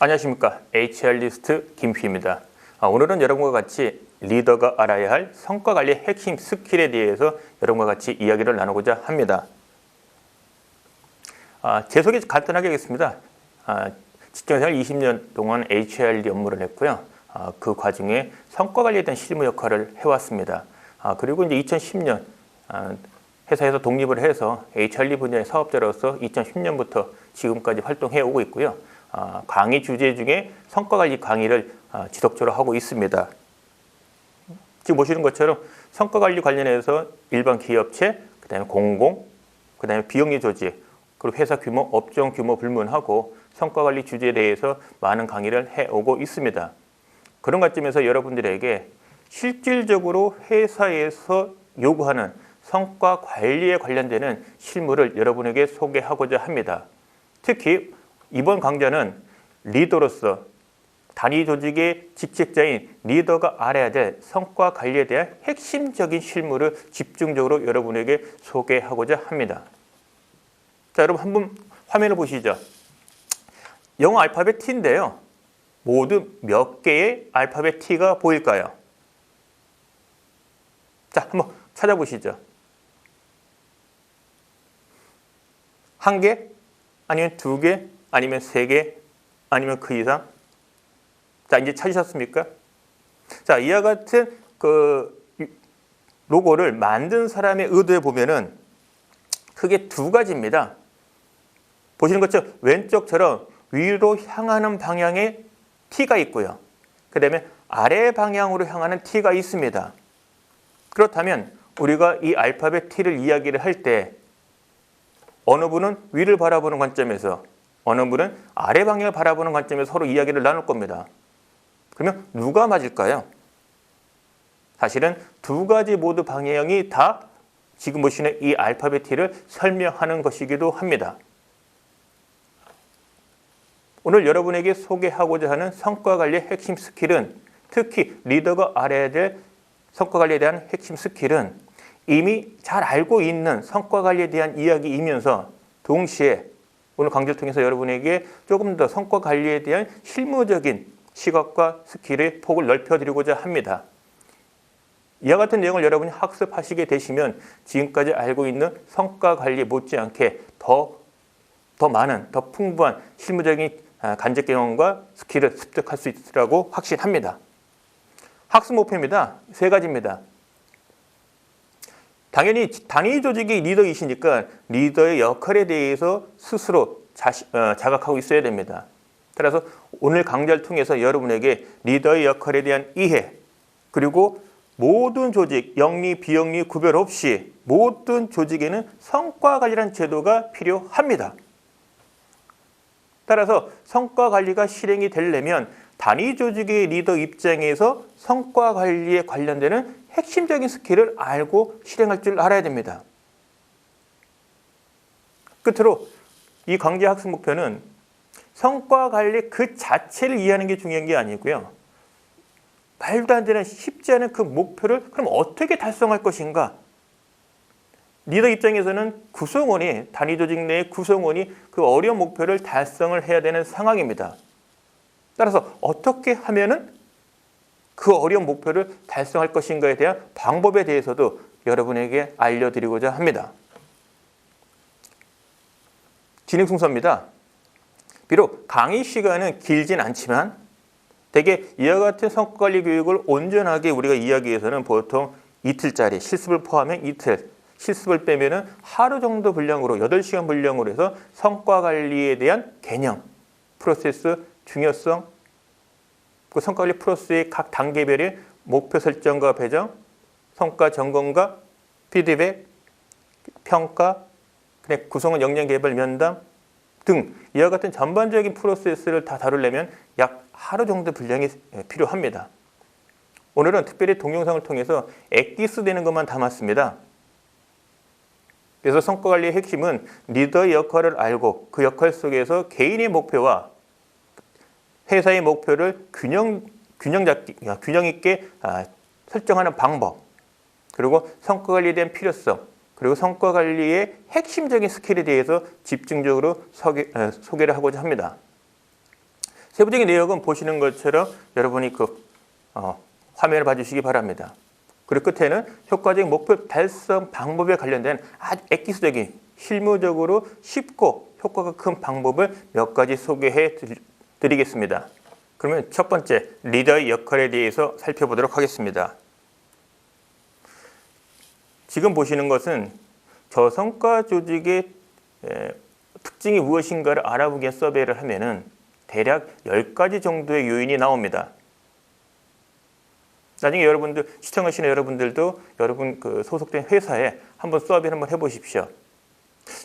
안녕하십니까. HR리스트 김휘입니다. 오늘은 여러분과 같이 리더가 알아야 할 성과관리 핵심 스킬에 대해서 여러분과 같이 이야기를 나누고자 합니다. 제 소개 간단하게 하겠습니다. 직장생활 20년 동안 HRD 업무를 했고요. 그 과정에 성과관리에 대한 실무 역할을 해왔습니다. 그리고 이제 2010년 회사에서 독립을 해서 HRD 분야의 사업자로서 2010년부터 지금까지 활동해 오고 있고요. 강의 주제 중에 성과관리 강의를 지속적으로 하고 있습니다. 지금 보시는 것처럼 성과관리 관련해서 일반 기업체, 그다음에 공공, 그다음에 비영리 조직, 그리고 회사 규모, 업종 규모 불문하고 성과관리 주제에 대해서 많은 강의를 해오고 있습니다. 그런 관점에서 여러분들에게 실질적으로 회사에서 요구하는 성과 관리에 관련되는 실무를 여러분에게 소개하고자 합니다. 특히 이번 강좌는 리더로서 단위 조직의 직책자인 리더가 알아야 될 성과 관리에 대한 핵심적인 실무를 집중적으로 여러분에게 소개하고자 합니다. 자, 여러분 한번 화면을 보시죠. 영어 알파벳 T인데요. 모두 몇 개의 알파벳 T가 보일까요? 자, 한번 찾아보시죠. 한 개? 아니면 두 개? 아니면 세 개? 아니면 그 이상? 자, 이제 찾으셨습니까? 자, 이와 같은 그 로고를 만든 사람의 의도에 보면은 크게 두 가지입니다. 보시는 것처럼 왼쪽처럼 위로 향하는 방향의 T가 있고요. 그 다음에 아래 방향으로 향하는 T가 있습니다. 그렇다면 우리가 이 알파벳 T를 이야기를 할 때 어느 분은 위를 바라보는 관점에서 어느 분은 아래 방향을 바라보는 관점에서 서로 이야기를 나눌 겁니다. 그러면 누가 맞을까요? 사실은 두 가지 모두 방향이 다 지금 보시는 이 알파벳 T를 설명하는 것이기도 합니다. 오늘 여러분에게 소개하고자 하는 성과관리의 핵심 스킬은 특히 리더가 알아야 될 성과관리에 대한 핵심 스킬은 이미 잘 알고 있는 성과관리에 대한 이야기이면서 동시에 오늘 강좌를 통해서 여러분에게 조금 더 성과관리에 대한 실무적인 시각과 스킬의 폭을 넓혀드리고자 합니다. 이와 같은 내용을 여러분이 학습하시게 되시면 지금까지 알고 있는 성과관리 못지않게 더 많은, 더 풍부한 실무적인 간접 경험과 스킬을 습득할 수 있으라고 확신합니다. 학습 목표입니다. 세 가지입니다. 당연히 단위 조직의 리더이시니까 리더의 역할에 대해서 스스로 자각하고 있어야 됩니다. 따라서 오늘 강좌를 통해서 여러분에게 리더의 역할에 대한 이해, 그리고 모든 조직, 영리, 비영리 구별 없이 모든 조직에는 성과관리라는 제도가 필요합니다. 따라서 성과관리가 실행이 되려면 단위 조직의 리더 입장에서 성과관리에 관련되는 핵심적인 스킬을 알고 실행할 줄 알아야 됩니다. 끝으로 이 강좌 학습 목표는 성과관리 그 자체를 이해하는 게 중요한 게 아니고요. 말도 안 되는 쉽지 않은 그 목표를 그럼 어떻게 달성할 것인가? 리더 입장에서는 구성원이, 단위 조직 내의 구성원이 그 어려운 목표를 달성을 해야 되는 상황입니다. 따라서 어떻게 하면은 그 어려운 목표를 달성할 것인가에 대한 방법에 대해서도 여러분에게 알려드리고자 합니다. 진행 순서입니다. 비록 강의 시간은 길진 않지만 대개 이와 같은 성과관리 교육을 온전하게 우리가 이야기해서는 보통 이틀짜리, 실습을 포함해 이틀, 실습을 빼면은 하루 정도 분량으로 8시간 분량으로 해서 성과관리에 대한 개념, 프로세스, 중요성, 그 성과관리 프로세스의 각 단계별의 목표 설정과 배정, 성과 점검과 피드백, 평가, 구성원 역량 개발 면담 등 이와 같은 전반적인 프로세스를 다 다루려면 약 하루 정도 분량이 필요합니다. 오늘은 특별히 동영상을 통해서 엑기스 되는 것만 담았습니다. 그래서 성과관리의 핵심은 리더의 역할을 알고 그 역할 속에서 개인의 목표와 회사의 목표를 균형 있게 설정하는 방법, 그리고 성과관리에 대한 필요성, 그리고 성과관리의 핵심적인 스킬에 대해서 집중적으로 소개를 하고자 합니다. 세부적인 내용은 보시는 것처럼 여러분이 화면을 봐주시기 바랍니다. 그리고 끝에는 효과적인 목표 달성 방법에 관련된 아주 엑기스적인 실무적으로 쉽고 효과가 큰 방법을 몇 가지 소개해 드리겠습니다. 그러면 첫 번째, 리더의 역할에 대해서 살펴보도록 하겠습니다. 지금 보시는 것은 저성과 조직의 특징이 무엇인가를 알아보기 위한 서베이를 하면은 대략 10가지 정도의 요인이 나옵니다. 나중에 여러분들, 시청하시는 여러분들도 여러분 소속된 회사에 한번 서베이를 한번 해보십시오.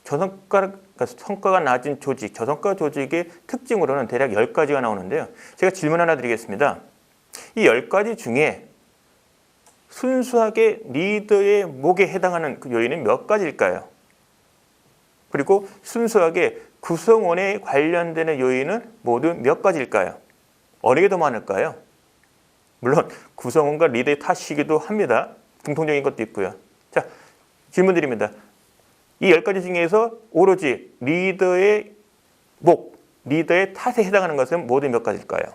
성과가 낮은 조직, 저성과 조직의 특징으로는 대략 10가지가 나오는데요. 제가 질문 하나 드리겠습니다. 이 10가지 중에 순수하게 리더의 목에 해당하는 그 요인은 몇 가지일까요? 그리고 순수하게 구성원에 관련되는 요인은 모두 몇 가지일까요? 어느 게 더 많을까요? 물론 구성원과 리더의 탓이기도 합니다. 공통적인 것도 있고요. 자, 질문 드립니다. 이 10가지 중에서 오로지 리더의 목, 리더의 탓에 해당하는 것은 모두 몇 가지일까요?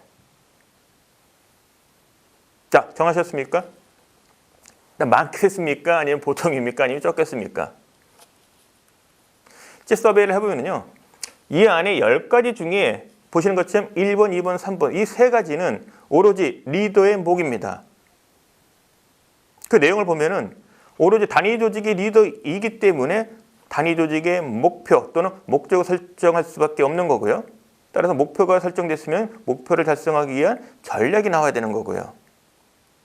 자, 정하셨습니까? 많겠습니까? 아니면 보통입니까? 아니면 적겠습니까? 이제 서베이를 해보면요. 이 안에 10가지 중에 보시는 것처럼 1번, 2번, 3번 이 세 가지는 오로지 리더의 목입니다. 그 내용을 보면은 오로지 단위 조직의 리더이기 때문에 단위 조직의 목표 또는 목적을 설정할 수밖에 없는 거고요. 따라서 목표가 설정됐으면 목표를 달성하기 위한 전략이 나와야 되는 거고요.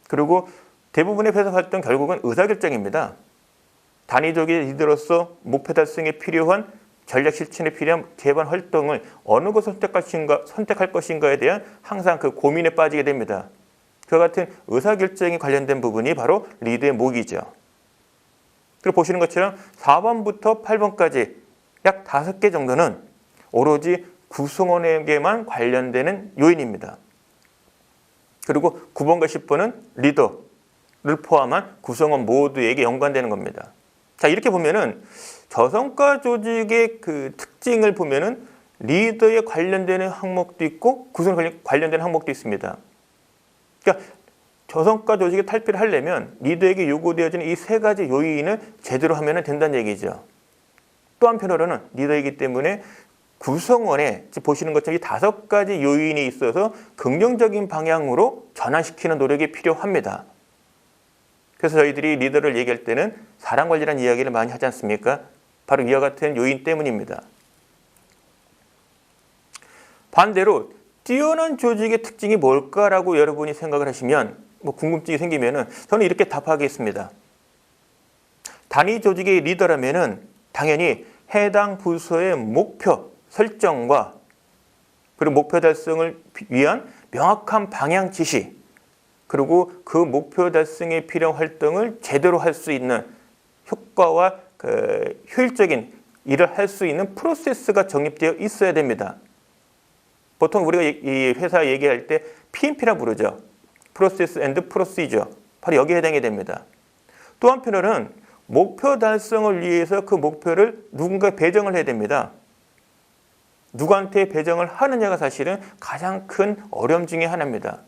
그리고 대부분의 회사 활동 결국은 의사결정입니다. 단위 조직의 리더로서 목표 달성에 필요한 전략 실천에 필요한 개발 활동을 어느 것을 선택할 것인가에 대한 항상 그 고민에 빠지게 됩니다. 그와 같은 의사결정에 관련된 부분이 바로 리더의 목이죠. 그리고 보시는 것처럼 4번부터 8번까지 약 5개 정도는 오로지 구성원에게만 관련되는 요인입니다. 그리고 9번과 10번은 리더를 포함한 구성원 모두에게 연관되는 겁니다. 자, 이렇게 보면은 저성과 조직의 그 특징을 보면은 리더에 관련되는 항목도 있고 구성원에 관련되는 항목도 있습니다. 그러니까 저성과 조직의 탈피를 하려면 리더에게 요구되어지는 이 세 가지 요인을 제대로 하면 된다는 얘기죠. 또 한편으로는 리더이기 때문에 구성원에 보시는 것처럼 이 5가지 요인이 있어서 긍정적인 방향으로 전환시키는 노력이 필요합니다. 그래서 저희들이 리더를 얘기할 때는 사람 관리라는 이야기를 많이 하지 않습니까? 바로 이와 같은 요인 때문입니다. 반대로 뛰어난 조직의 특징이 뭘까라고 여러분이 생각을 하시면 궁금증이 생기면은 저는 이렇게 답하겠습니다. 단위 조직의 리더라면은 당연히 해당 부서의 목표 설정과 그리고 목표 달성을 위한 명확한 방향 지시 그리고 그 목표 달성에 필요한 활동을 제대로 할 수 있는 효과와 효율적인 일을 할 수 있는 프로세스가 정립되어 있어야 됩니다. 보통 우리가 이 회사 얘기할 때 PMP라 부르죠. 프로세스 앤드 프로시저. 바로 여기에 해당이 됩니다. 또 한편으로는 목표 달성을 위해서 그 목표를 누군가 배정을 해야 됩니다. 누구한테 배정을 하느냐가 사실은 가장 큰 어려움 중에 하나입니다.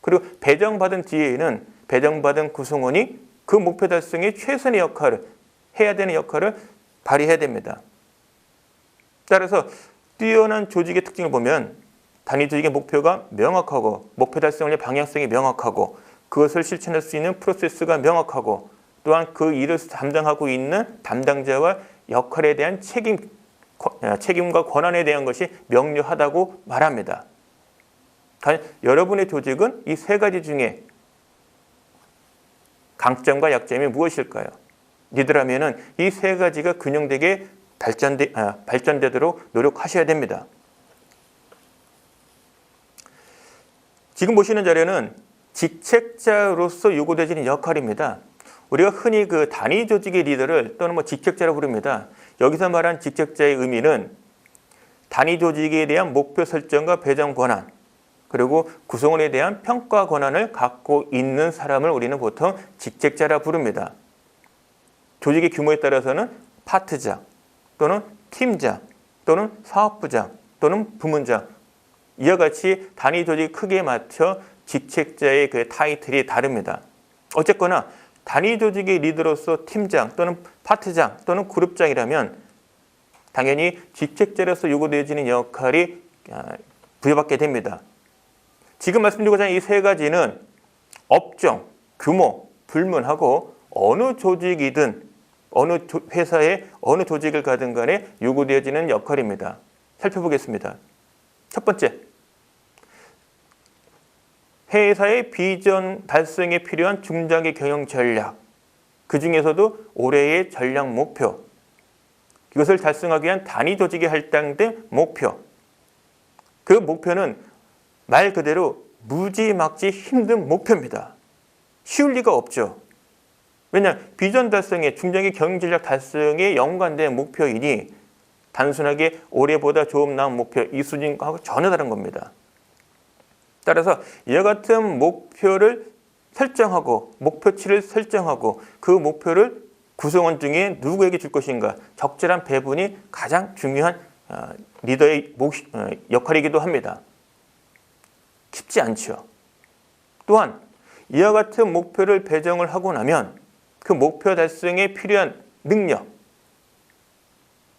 그리고 배정받은 뒤에는 배정받은 구성원이 그 목표 달성에 최선의 역할을 해야 되는 역할을 발휘해야 됩니다. 따라서 뛰어난 조직의 특징을 보면 단위 조직의 목표가 명확하고 목표 달성의 방향성이 명확하고 그것을 실천할 수 있는 프로세스가 명확하고 또한 그 일을 담당하고 있는 담당자와 역할에 대한 책임과 권한에 대한 것이 명료하다고 말합니다. 여러분의 조직은 이 세 가지 중에 강점과 약점이 무엇일까요? 리더라면은 이 세 가지가 균형되게 발전되도록 노력하셔야 됩니다. 지금 보시는 자료는 직책자로서 요구되는 역할입니다. 우리가 흔히 그 단위 조직의 리더를 또는 직책자라고 부릅니다. 여기서 말한 직책자의 의미는 단위 조직에 대한 목표 설정과 배정 권한 그리고 구성원에 대한 평가 권한을 갖고 있는 사람을 우리는 보통 직책자라 부릅니다. 조직의 규모에 따라서는 파트장 또는 팀장 또는 사업부장 또는 부문장 이와 같이 단위 조직 크기에 맞춰 직책자의 그 타이틀이 다릅니다. 어쨌거나 단위 조직의 리더로서 팀장 또는 파트장 또는 그룹장이라면 당연히 직책자로서 요구되어지는 역할이 부여받게 됩니다. 지금 말씀드리고자 하는 이 세 가지는 업종, 규모, 불문하고 어느 조직이든 어느 회사의 어느 조직을 가든 간에 요구되어지는 역할입니다. 살펴보겠습니다. 첫 번째, 회사의 비전 달성에 필요한 중장기 경영 전략, 그 중에서도 올해의 전략 목표, 이것을 달성하기 위한 단위 조직이 할당된 목표, 그 목표는 말 그대로 무지막지 힘든 목표입니다. 쉬울 리가 없죠. 왜냐, 비전 달성에 중장기 경영 전략 달성에 연관된 목표이니 단순하게 올해보다 조금 나은 목표 이 수준하고 전혀 다른 겁니다. 따라서 이와 같은 목표를 설정하고 목표치를 설정하고 그 목표를 구성원 중에 누구에게 줄 것인가 적절한 배분이 가장 중요한 리더의 역할이기도 합니다. 쉽지 않죠. 또한 이와 같은 목표를 배정을 하고 나면 그 목표 달성에 필요한 능력,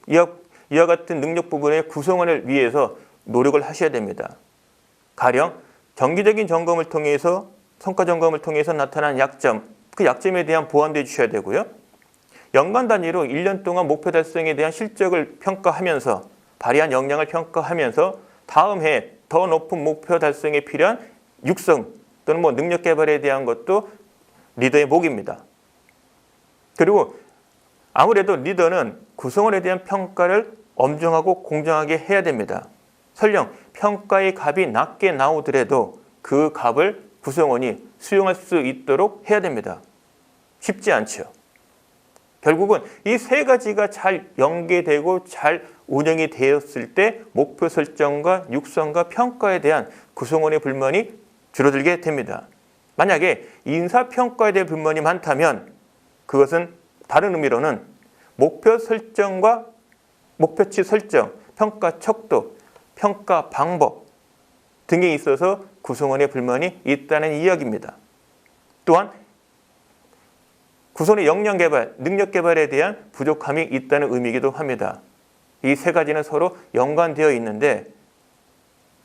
이와 같은 능력 부분의 구성원을 위해서 노력을 하셔야 됩니다. 가령 정기적인 점검을 통해서 성과 점검을 통해서 나타난 약점, 그 약점에 대한 보완도 해주셔야 되고요. 연간 단위로 1년 동안 목표 달성에 대한 실적을 평가하면서 발휘한 역량을 평가하면서 다음 해 더 높은 목표 달성에 필요한 육성 또는 능력 개발에 대한 것도 리더의 몫입니다. 그리고 아무래도 리더는 구성원에 대한 평가를 엄정하고 공정하게 해야 됩니다. 설령 평가의 값이 낮게 나오더라도 그 값을 구성원이 수용할 수 있도록 해야 됩니다. 쉽지 않죠. 결국은 이 세 가지가 잘 연계되고 잘 운영이 되었을 때 목표 설정과 육성과 평가에 대한 구성원의 불만이 줄어들게 됩니다. 만약에 인사평가에 대한 불만이 많다면 그것은 다른 의미로는 목표 설정과 목표치 설정, 평가 척도, 평가 방법 등에 있어서 구성원의 불만이 있다는 이야기입니다. 또한 구성원의 역량 개발, 능력 개발에 대한 부족함이 있다는 의미이기도 합니다. 이 세 가지는 서로 연관되어 있는데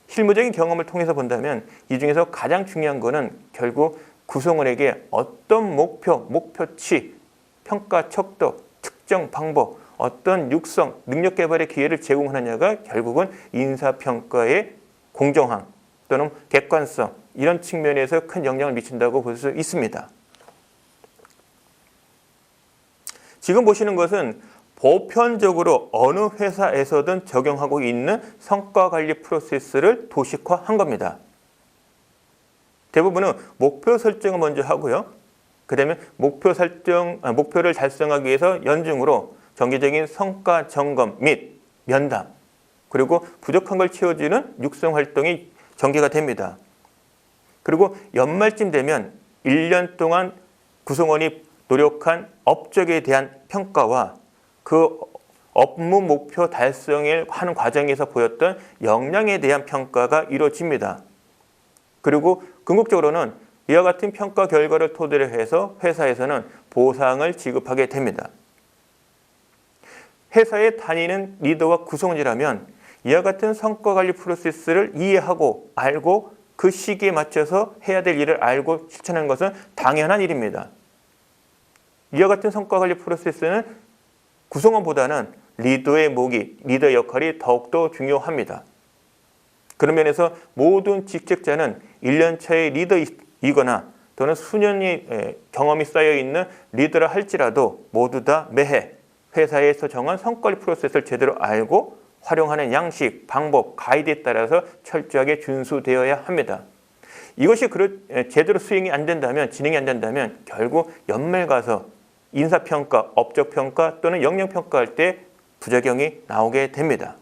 실무적인 경험을 통해서 본다면 이 중에서 가장 중요한 것은 결국 구성원에게 어떤 목표, 목표치, 평가 척도, 측정 방법, 어떤 육성, 능력 개발의 기회를 제공하느냐가 결국은 인사평가의 공정함 또는 객관성 이런 측면에서 큰 영향을 미친다고 볼 수 있습니다. 지금 보시는 것은 보편적으로 어느 회사에서든 적용하고 있는 성과관리 프로세스를 도식화한 겁니다. 대부분은 목표 설정을 먼저 하고요. 그 다음에 목표를 달성하기 위해서 연중으로 정기적인 성과 점검 및 면담, 그리고 부족한 걸 채워주는 육성 활동이 전개가 됩니다. 그리고 연말쯤 되면 1년 동안 구성원이 노력한 업적에 대한 평가와 그 업무 목표 달성을 하는 과정에서 보였던 역량에 대한 평가가 이루어집니다. 그리고 궁극적으로는 이와 같은 평가 결과를 토대로 해서 회사에서는 보상을 지급하게 됩니다. 회사에 다니는 리더와 구성원이라면 이와 같은 성과관리 프로세스를 이해하고 알고 그 시기에 맞춰서 해야 될 일을 알고 실천하는 것은 당연한 일입니다. 이와 같은 성과관리 프로세스는 구성원보다는 리더의 리더 역할이 더욱더 중요합니다. 그런 면에서 모든 직책자는 1년 차의 리더이거나 또는 수년의 경험이 쌓여있는 리더라 할지라도 모두 다 매해 회사에서 정한 성과관리 프로세스를 제대로 알고 활용하는 양식, 방법, 가이드에 따라서 철저하게 준수되어야 합니다. 이것이 제대로 수행이 안 된다면, 진행이 안 된다면 결국 연말 가서 인사평가, 업적평가 또는 역량평가할 때 부작용이 나오게 됩니다.